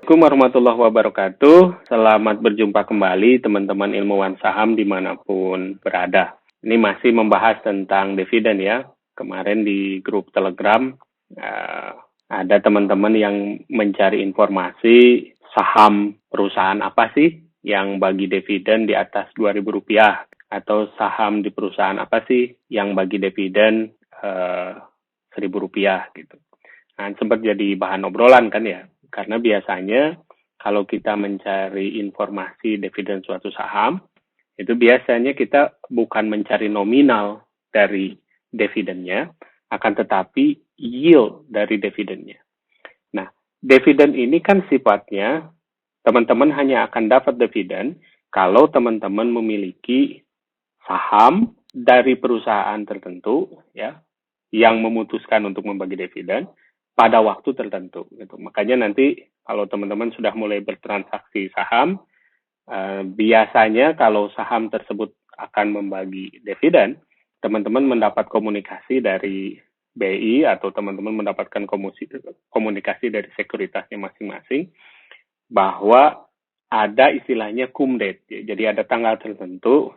Assalamualaikum warahmatullahi wabarakatuh. Selamat berjumpa kembali teman-teman ilmuwan saham dimanapun berada. Ini masih membahas tentang dividen ya. Kemarin di grup Telegram ada teman-teman yang mencari informasi saham perusahaan apa sih yang bagi dividen di atas Rp2.000 atau saham di perusahaan apa sih yang bagi dividen Rp1.000 gitu. Nah, sempat jadi bahan obrolan kan ya. Karena biasanya kalau kita mencari informasi dividen suatu saham, itu biasanya kita bukan mencari nominal dari dividennya, akan tetapi yield dari dividennya. Nah, dividen ini kan sifatnya teman-teman hanya akan dapat dividen kalau teman-teman memiliki saham dari perusahaan tertentu ya yang memutuskan untuk membagi dividen pada waktu tertentu gitu. Makanya nanti kalau teman-teman sudah mulai bertransaksi saham, biasanya kalau saham tersebut akan membagi dividen, teman-teman mendapat komunikasi dari BI atau teman-teman mendapatkan komunikasi dari sekuritasnya masing-masing bahwa ada istilahnya cum date. Jadi ada tanggal tertentu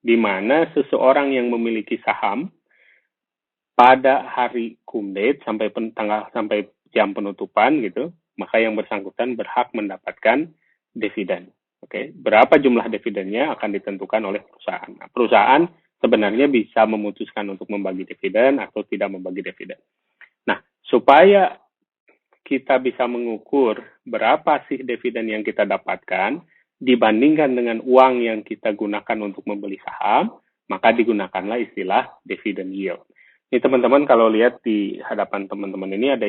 di mana seseorang yang memiliki saham pada hari cum date sampai jam penutupan gitu, maka yang bersangkutan berhak mendapatkan dividen. Oke, berapa jumlah dividennya akan ditentukan oleh perusahaan. Nah, perusahaan sebenarnya bisa memutuskan untuk membagi dividen atau tidak membagi dividen. Nah, supaya kita bisa mengukur berapa sih dividen yang kita dapatkan dibandingkan dengan uang yang kita gunakan untuk membeli saham, maka digunakanlah istilah dividen yield. Ini teman-teman kalau lihat di hadapan teman-teman ini ada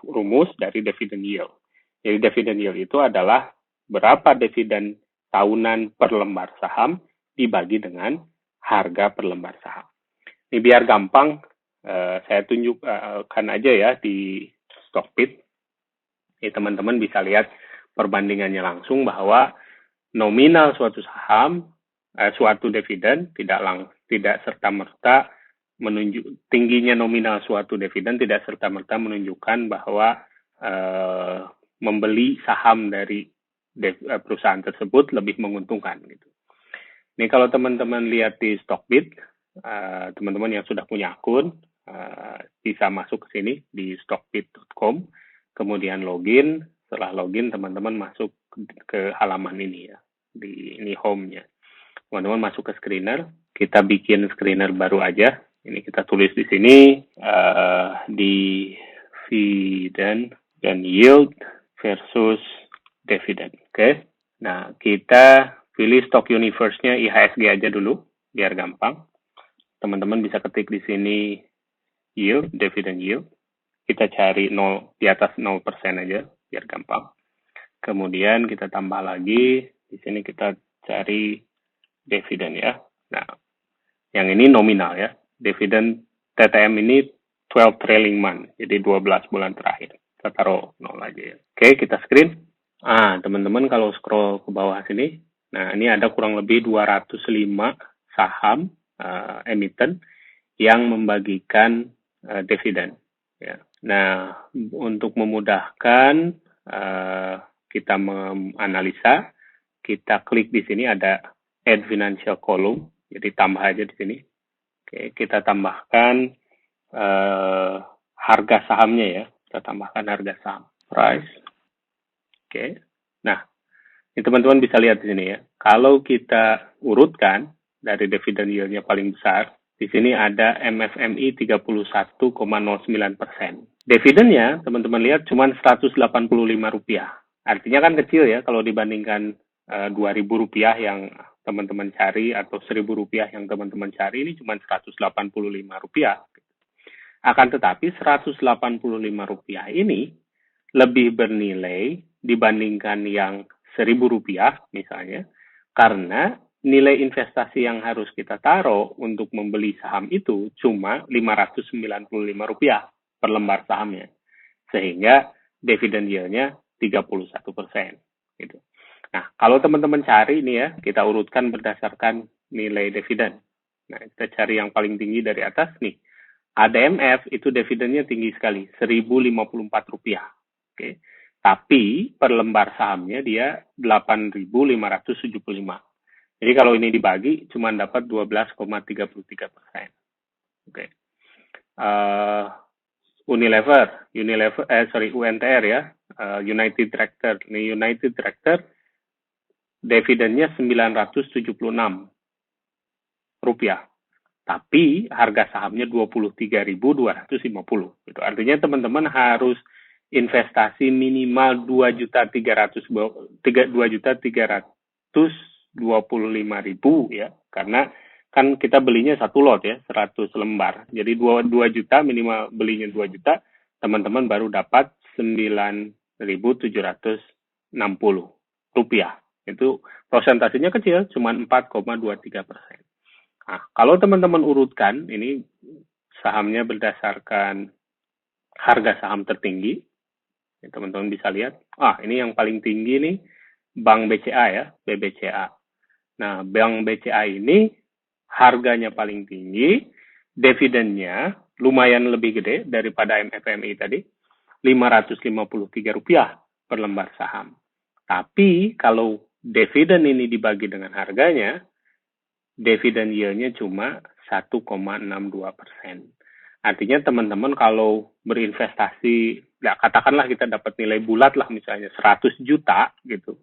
rumus dari dividen yield. Jadi dividen yield itu adalah berapa dividen tahunan per lembar saham dibagi dengan harga per lembar saham. Ini biar gampang, saya tunjukkan aja ya di Stockbit. Ini teman-teman bisa lihat perbandingannya langsung bahwa nominal suatu saham, suatu dividen tidak serta-merta tingginya nominal suatu dividen tidak serta-merta menunjukkan bahwa membeli saham dari perusahaan tersebut lebih menguntungkan gitu. Ini kalau teman-teman lihat di Stockbit, teman-teman yang sudah punya akun bisa masuk ke sini di stockbit.com, kemudian login. Setelah login, teman-teman masuk ke halaman ini ya, ini home-nya. Teman-teman masuk ke screener, kita bikin screener baru aja. Ini kita tulis di sini dividen dan yield versus dividend. Oke. Nah, kita pilih stock universe-nya IHSG aja dulu biar gampang. Teman-teman bisa ketik di sini yield, dividend yield. Kita cari 0 di atas 0% aja biar gampang. Kemudian kita tambah lagi, di sini kita cari dividen ya. Nah, yang ini nominal ya. Dividen TTM ini 12 trailing month, jadi 12 bulan terakhir. Kita taruh 0 aja ya. Oke, kita screen. Teman-teman kalau scroll ke bawah sini, nah ini ada kurang lebih 205 saham emiten yang membagikan dividen. Ya. Nah, untuk memudahkan kita menganalisa, kita klik di sini ada Add Financial Column, jadi tambah aja di sini. Oke, kita tambahkan harga sahamnya ya. Kita tambahkan harga saham. Price. Oke. Nah, ini teman-teman bisa lihat di sini ya. Kalau kita urutkan dari dividen yield-nya paling besar, di sini ada MFMI 31,09%. Dividennya, teman-teman lihat, cuma Rp185. Artinya kan kecil ya kalau dibandingkan Rp2.000 yang teman-teman cari atau Rp1.000 yang teman-teman cari, ini cuma Rp185. Akan tetapi Rp185 ini lebih bernilai dibandingkan yang Rp1.000 misalnya, karena nilai investasi yang harus kita taruh untuk membeli saham itu cuma Rp595 per lembar sahamnya. Sehingga dividen yield-nya 31%. Gitu. Nah, kalau teman-teman cari ini ya, kita urutkan berdasarkan nilai dividen. Nah, kita cari yang paling tinggi dari atas nih. ADMF itu dividennya tinggi sekali, Rp1.054. Oke. Tapi per lembar sahamnya dia 8.575. Jadi kalau ini dibagi cuma dapat 12,33%. Oke. UNTR ya, United Tractor. Ini United Tractor dividennya 976 rupiah. Tapi harga sahamnya 23.250. Itu artinya teman-teman harus investasi minimal 2.325.000 ya, karena kan kita belinya satu lot ya, 100 lembar. Jadi 2 juta minimal belinya 2 juta, teman-teman baru dapat 9.760 rupiah. Itu prosentasenya kecil, cuma 4,23%. Nah, kalau teman-teman urutkan, ini sahamnya berdasarkan harga saham tertinggi. Teman-teman bisa lihat. Ini yang paling tinggi nih, Bank BCA ya, BBCA. Nah, Bank BCA ini harganya paling tinggi, dividennya lumayan lebih gede daripada MFMI tadi, Rp553 per lembar saham. Tapi kalau dividen ini dibagi dengan harganya, dividen yield-nya cuma 1,62%. Artinya teman-teman kalau berinvestasi, ya katakanlah kita dapat nilai bulat lah misalnya 100 juta gitu.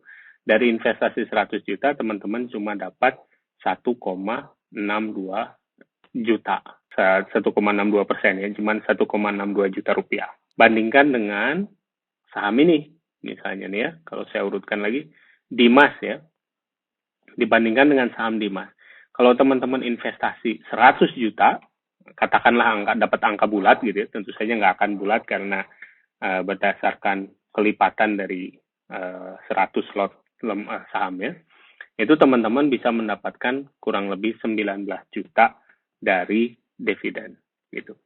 Dari investasi 100 juta, teman-teman cuma dapat 1,62 juta. 1,62% ya, cuma 1,62 juta rupiah. Bandingkan dengan saham ini, misalnya nih ya, kalau saya urutkan lagi, Dimas ya, dibandingkan dengan saham Dimas. Kalau teman-teman investasi 100 juta, katakanlah dapat angka bulat gitu ya, tentu saja nggak akan bulat karena berdasarkan kelipatan dari 100 lot sahamnya, itu teman-teman bisa mendapatkan kurang lebih 19 juta dari dividen gitu.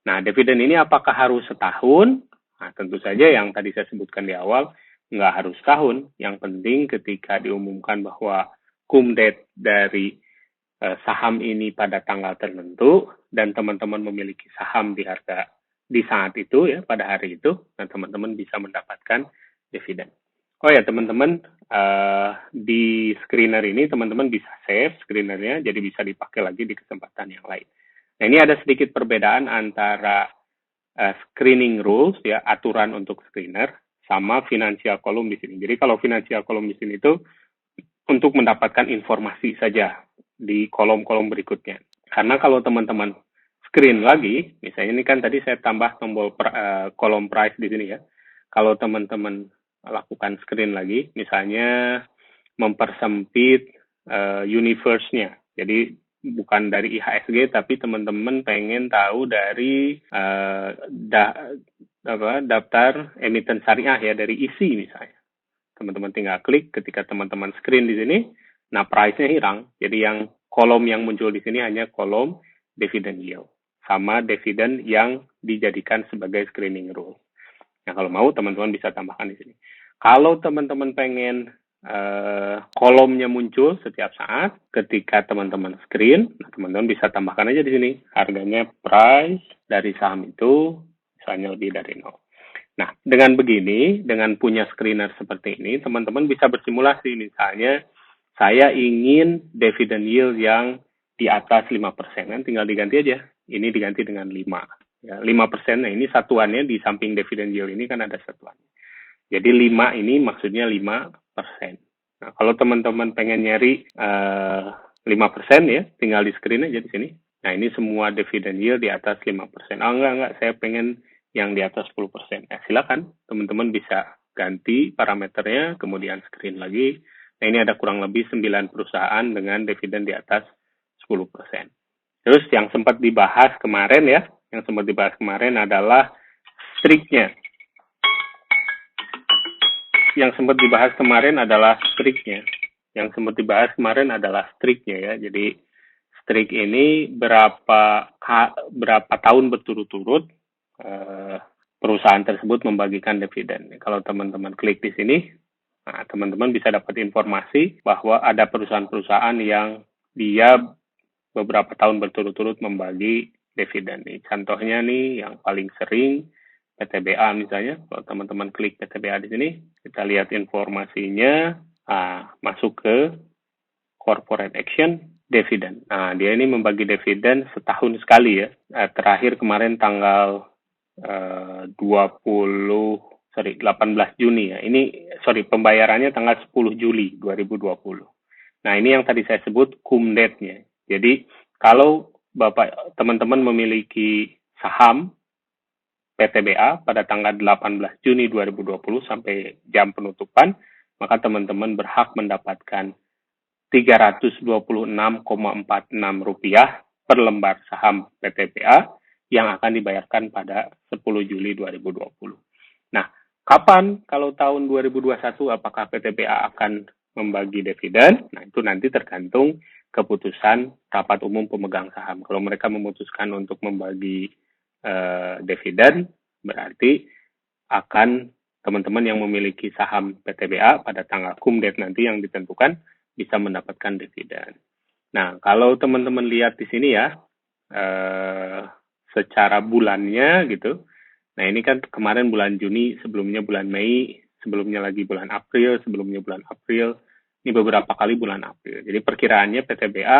Nah, dividen ini apakah harus setahun? Nah, tentu saja yang tadi saya sebutkan di awal, nggak harus setahun. Yang penting ketika diumumkan bahwa cum-date dari saham ini pada tanggal tertentu dan teman-teman memiliki saham di harga di saat itu ya, pada hari itu, dan teman-teman bisa mendapatkan dividen. Oh ya teman-teman, di screener ini teman-teman bisa save screenernya, jadi bisa dipakai lagi di kesempatan yang lain. Nah, ini ada sedikit perbedaan antara screening rules ya, aturan untuk screener, sama financial column di sini. Jadi kalau financial column di sini itu untuk mendapatkan informasi saja di kolom-kolom berikutnya. Karena kalau teman-teman screen lagi, misalnya ini kan tadi saya tambah tombol kolom price di sini ya. Kalau teman-teman lakukan screen lagi, misalnya mempersempit universe-nya. Jadi bukan dari IHSG, tapi teman-teman pengen tahu dari daftar emiten syariah ya, dari ISI misalnya. Teman-teman tinggal klik ketika teman-teman screen di sini, nah price-nya hilang. Jadi yang kolom yang muncul di sini hanya kolom dividend yield sama dividen yang dijadikan sebagai screening rule. Nah, kalau mau teman-teman bisa tambahkan di sini. Kalau teman-teman pengen kolomnya muncul setiap saat ketika teman-teman screen, nah teman-teman bisa tambahkan aja di sini. Harganya price dari saham itu misalnya lebih dari 0. Nah, dengan begini, dengan punya screener seperti ini, teman-teman bisa bersimulasi. Misalnya, saya ingin dividen yield yang di atas 5%. Kan tinggal diganti aja. Ini diganti dengan 5. Ya, 5%, nah ini satuannya di samping dividen yield ini kan ada satuannya. Jadi 5 ini maksudnya 5%. Nah, kalau teman-teman pengen nyari 5% ya, tinggal di screen aja di sini. Nah, ini semua dividen yield di atas 5%. Enggak, saya pengen yang di atas 10%. Nah, silakan teman-teman bisa ganti parameternya, kemudian screen lagi. Nah, ini ada kurang lebih 9 perusahaan dengan dividen di atas 10%. Terus yang sempat dibahas kemarin ya, adalah strike-nya. Yang sempat dibahas kemarin adalah strike-nya ya. Jadi strike ini berapa tahun berturut-turut perusahaan tersebut membagikan dividen. Kalau teman-teman klik di sini, nah, teman-teman bisa dapat informasi bahwa ada perusahaan-perusahaan yang dia beberapa tahun berturut-turut membagi dividen. Contohnya nih yang paling sering PTBA misalnya. Kalau teman-teman klik PTBA di sini, kita lihat informasinya, masuk ke corporate action, dividen. Nah, dia ini membagi dividen setahun sekali ya. Terakhir kemarin tanggal 18 Juni ya. Pembayarannya tanggal 10 Juli 2020. Nah, ini yang tadi saya sebut CUMDET-nya. Jadi, kalau Bapak teman-teman memiliki saham PTBA pada tanggal 18 Juni 2020 sampai jam penutupan, maka teman-teman berhak mendapatkan Rp326,46 per lembar saham PTBA yang akan dibayarkan pada 10 Juli 2020. Nah, kapan kalau tahun 2021 apakah PTBA akan membagi dividen? Nah, itu nanti tergantung keputusan rapat umum pemegang saham. Kalau mereka memutuskan untuk membagi dividen, berarti akan teman-teman yang memiliki saham PTBA pada tanggal CUMDET nanti yang ditentukan bisa mendapatkan dividen. Nah, kalau teman-teman lihat di sini ya, secara bulannya gitu. Nah, ini kan kemarin bulan Juni, sebelumnya bulan Mei, sebelumnya lagi bulan April, sebelumnya bulan April. Ini beberapa kali bulan April. Jadi perkiraannya PTBA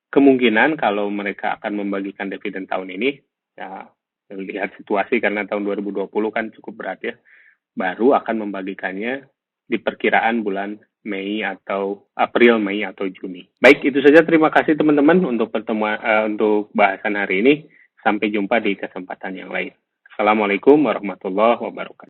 kemungkinan kalau mereka akan membagikan dividen tahun ini, ya lihat situasi karena tahun 2020 kan cukup berat ya, baru akan membagikannya di perkiraan bulan Mei atau April, Mei atau Juni. Baik, itu saja. Terima kasih teman-teman untuk pertemuan untuk bahasan hari ini. Sampai jumpa di kesempatan yang lain. Assalamualaikum warahmatullahi wabarakatuh.